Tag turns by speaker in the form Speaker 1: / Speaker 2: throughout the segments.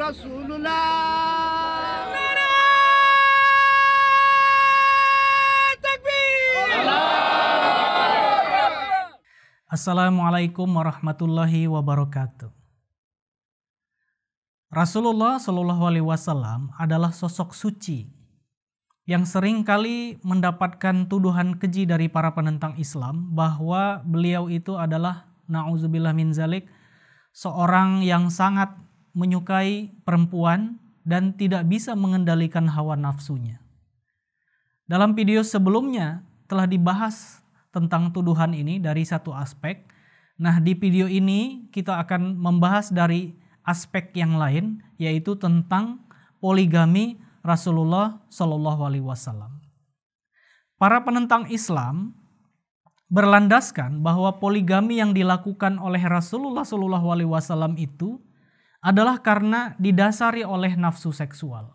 Speaker 1: Rasulullah.
Speaker 2: Assalamualaikum warahmatullahi wabarakatuh. Rasulullah Shallallahu Alaihi Wasallam adalah sosok suci yang sering kali mendapatkan tuduhan keji dari para penentang Islam bahwa beliau itu adalah na'udzubillah min zalik, seorang yang sangat menyukai perempuan dan tidak bisa mengendalikan hawa nafsunya. Dalam video sebelumnya telah dibahas tentang tuduhan ini dari satu aspek. Nah, di video ini kita akan membahas dari aspek yang lain, yaitu tentang poligami Rasulullah Shallallahu Alaihi Wasallam. Para penentang Islam berlandaskan bahwa poligami yang dilakukan oleh Rasulullah Shallallahu Alaihi Wasallam itu adalah karena didasari oleh nafsu seksual.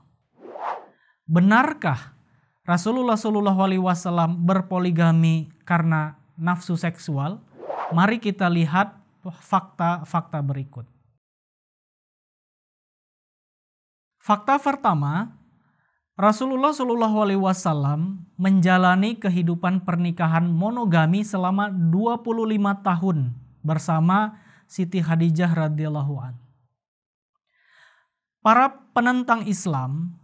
Speaker 2: Benarkah Rasulullah Shallallahu Alaihi Wasallam berpoligami karena nafsu seksual? Mari kita lihat fakta-fakta berikut. Fakta pertama, Rasulullah Shallallahu Alaihi Wasallam menjalani kehidupan pernikahan monogami selama 25 tahun bersama Siti Khadijah radhiyallahu an. Para penentang Islam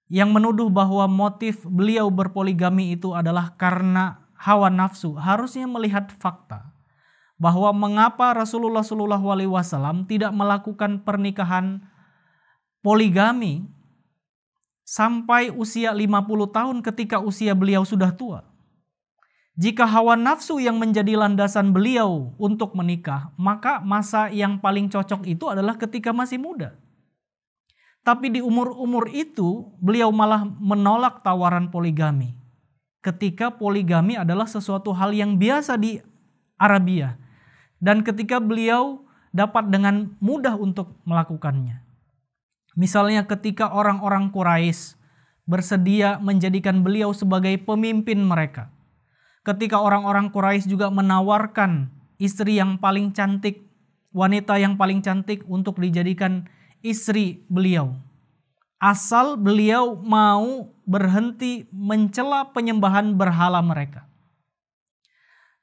Speaker 2: yang menuduh bahwa motif beliau berpoligami itu adalah karena hawa nafsu harusnya melihat fakta bahwa mengapa Rasulullah Shallallahu Alaihi Wasallam tidak melakukan pernikahan poligami sampai usia 50 tahun ketika usia beliau sudah tua. Jika hawa nafsu yang menjadi landasan beliau untuk menikah, maka masa yang paling cocok itu adalah ketika masih muda. Tapi di umur-umur itu beliau malah menolak tawaran poligami. Ketika poligami adalah sesuatu hal yang biasa di Arabia. Dan ketika beliau dapat dengan mudah untuk melakukannya. Misalnya ketika orang-orang Quraisy bersedia menjadikan beliau sebagai pemimpin mereka. Ketika orang-orang Quraisy juga menawarkan istri yang paling cantik, wanita yang paling cantik untuk dijadikan istri beliau. Asal beliau mau berhenti mencela penyembahan berhala mereka.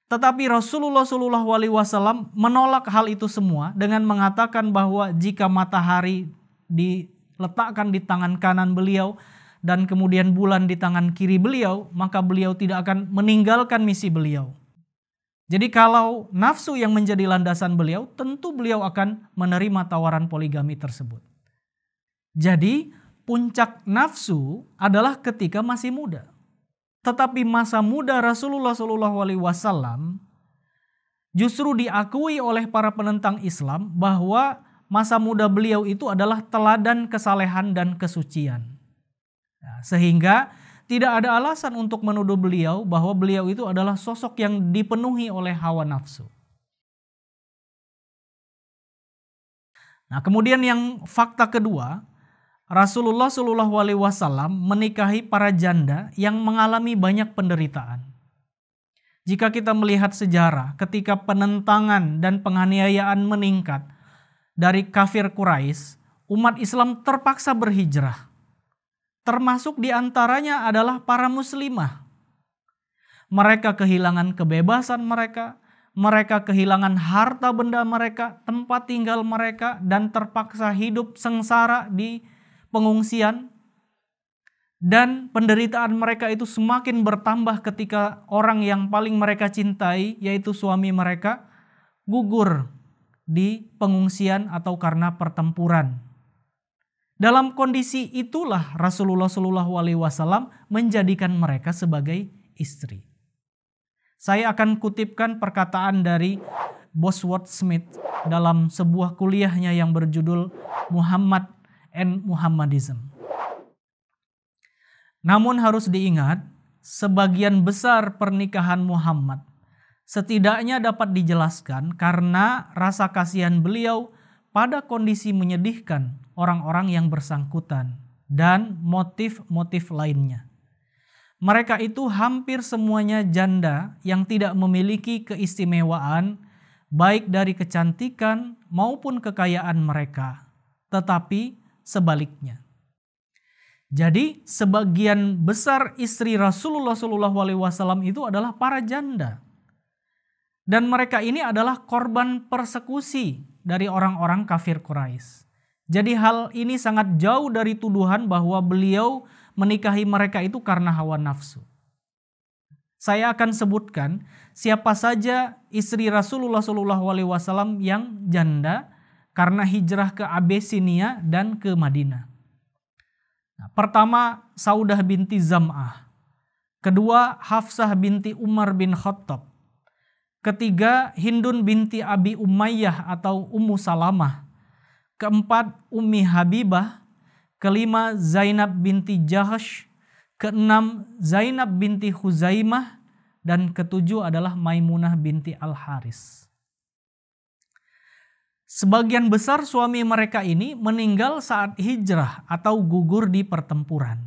Speaker 2: Tetapi Rasulullah Shallallahu Alaihi Wasallam menolak hal itu semua dengan mengatakan bahwa jika matahari diletakkan di tangan kanan beliau dan kemudian bulan di tangan kiri beliau, maka beliau tidak akan meninggalkan misi beliau. Jadi kalau nafsu yang menjadi landasan beliau, tentu beliau akan menerima tawaran poligami tersebut. Jadi puncak nafsu adalah ketika masih muda. Tetapi masa muda Rasulullah Shallallahu Alaihi Wasallam justru diakui oleh para penentang Islam bahwa masa muda beliau itu adalah teladan kesalehan dan kesucian. Nah, sehingga tidak ada alasan untuk menuduh beliau bahwa beliau itu adalah sosok yang dipenuhi oleh hawa nafsu. Nah, kemudian yang fakta kedua, Rasulullah Shallallahu Alaihi Wasallam menikahi para janda yang mengalami banyak penderitaan. Jika kita melihat sejarah, ketika penentangan dan penganiayaan meningkat dari kafir Quraisy, umat Islam terpaksa berhijrah. Termasuk diantaranya adalah para muslimah. Mereka kehilangan kebebasan mereka, mereka kehilangan harta benda mereka, tempat tinggal mereka, dan terpaksa hidup sengsara di pengungsian. Dan penderitaan mereka itu semakin bertambah ketika orang yang paling mereka cintai, yaitu suami mereka, gugur di pengungsian atau karena pertempuran. Dalam kondisi itulah Rasulullah Shallallahu Alaihi Wasallam menjadikan mereka sebagai istri. Saya akan kutipkan perkataan dari Bosworth Smith dalam sebuah kuliahnya yang berjudul Muhammad and Muhammadism. Namun harus diingat, sebagian besar pernikahan Muhammad setidaknya dapat dijelaskan karena rasa kasihan beliau pada kondisi menyedihkan orang-orang yang bersangkutan dan motif-motif lainnya. Mereka itu hampir semuanya janda yang tidak memiliki keistimewaan baik dari kecantikan maupun kekayaan mereka. Tetapi sebaliknya. Jadi sebagian besar istri Rasulullah SAW itu adalah para janda. Dan mereka ini adalah korban persekusi dari orang-orang kafir Quraisy. Jadi hal ini sangat jauh dari tuduhan bahwa beliau menikahi mereka itu karena hawa nafsu. Saya akan sebutkan siapa saja istri Rasulullah SAW yang janda karena hijrah ke Abisinia dan ke Madinah. Pertama, Saudah binti Zam'ah. Kedua, Hafsah binti Umar bin Khattab. Ketiga, Hindun binti Abi Umayyah atau Ummu Salamah. Keempat, Ummi Habibah. Kelima, Zainab binti Jahash. Keenam, Zainab binti Huzaimah. Dan ketujuh adalah Maimunah binti Al-Haris. Sebagian besar suami mereka ini meninggal saat hijrah atau gugur di pertempuran.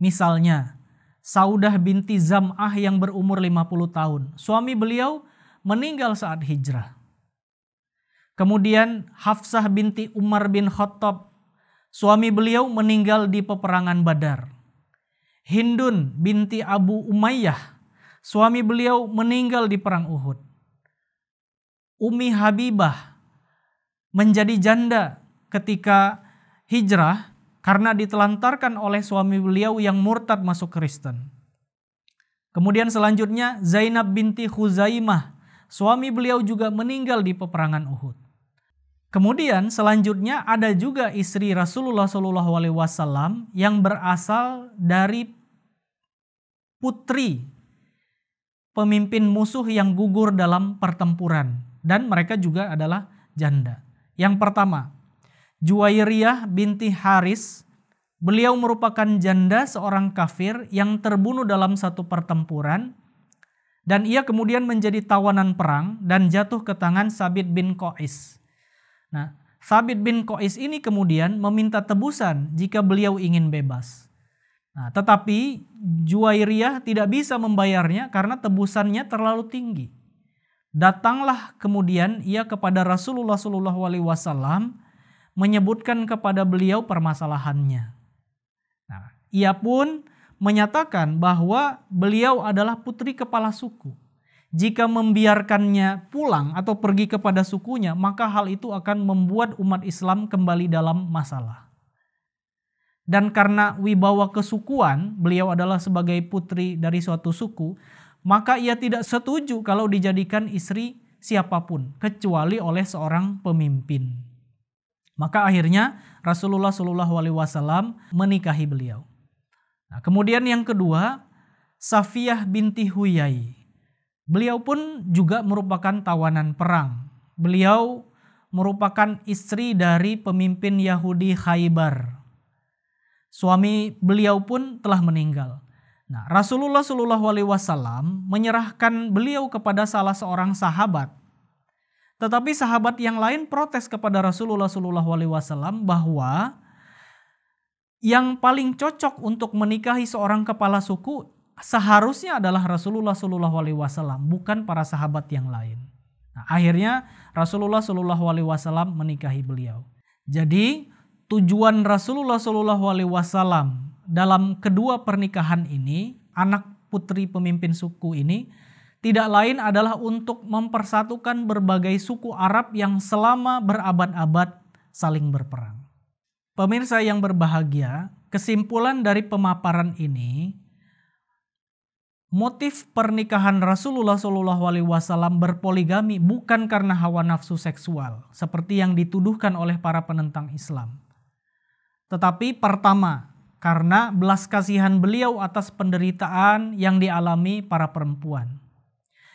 Speaker 2: Misalnya, Saudah binti Zam'ah yang berumur 50 tahun. Suami beliau meninggal saat hijrah. Kemudian Hafsah binti Umar bin Khattab. Suami beliau meninggal di peperangan Badar. Hindun binti Abu Umayyah. Suami beliau meninggal di perang Uhud. Ummi Habibah menjadi janda ketika hijrah karena ditelantarkan oleh suami beliau yang murtad masuk Kristen. Kemudian selanjutnya Zainab binti Huzaimah, suami beliau juga meninggal di peperangan Uhud. Kemudian selanjutnya ada juga istri Rasulullah SAW yang berasal dari putri pemimpin musuh yang gugur dalam pertempuran, dan mereka juga adalah janda. Yang pertama, Juwairiyah binti Haris. Beliau merupakan janda seorang kafir yang terbunuh dalam satu pertempuran dan ia kemudian menjadi tawanan perang dan jatuh ke tangan Sabit bin Qais. Nah, Sabit bin Qais ini kemudian meminta tebusan jika beliau ingin bebas. Nah, tetapi Juwairiyah tidak bisa membayarnya karena tebusannya terlalu tinggi. Datanglah kemudian ia kepada Rasulullah SAW menyebutkan kepada beliau permasalahannya. Nah, ia pun menyatakan bahwa beliau adalah putri kepala suku. Jika membiarkannya pulang atau pergi kepada sukunya, maka hal itu akan membuat umat Islam kembali dalam masalah. Dan karena wibawa kesukuan, beliau adalah sebagai putri dari suatu suku, maka ia tidak setuju kalau dijadikan istri siapapun kecuali oleh seorang pemimpin. Maka akhirnya Rasulullah SAW menikahi beliau. Nah, kemudian yang kedua, Safiyah binti Huyai. Beliau pun juga merupakan tawanan perang. Beliau merupakan istri dari pemimpin Yahudi Khaybar. Suami beliau pun telah meninggal. Nah, Rasulullah SAW menyerahkan beliau kepada salah seorang sahabat. Tetapi sahabat yang lain protes kepada Rasulullah SAW bahwa yang paling cocok untuk menikahi seorang kepala suku seharusnya adalah Rasulullah SAW, bukan para sahabat yang lain. Nah, akhirnya Rasulullah SAW menikahi beliau. Jadi tujuan Rasulullah SAW dalam kedua pernikahan ini, anak putri pemimpin suku ini, tidak lain adalah untuk mempersatukan berbagai suku Arab yang selama berabad-abad saling berperang. Pemirsa yang berbahagia, kesimpulan dari pemaparan ini, motif pernikahan Rasulullah SAW berpoligami bukan karena hawa nafsu seksual, seperti yang dituduhkan oleh para penentang Islam. Tetapi pertama, karena belas kasihan beliau atas penderitaan yang dialami para perempuan.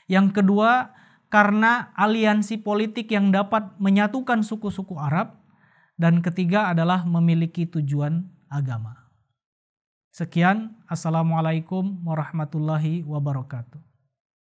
Speaker 2: Yang kedua, karena aliansi politik yang dapat menyatukan suku-suku Arab. Dan ketiga adalah memiliki tujuan agama. Sekian, Assalamualaikum warahmatullahi wabarakatuh.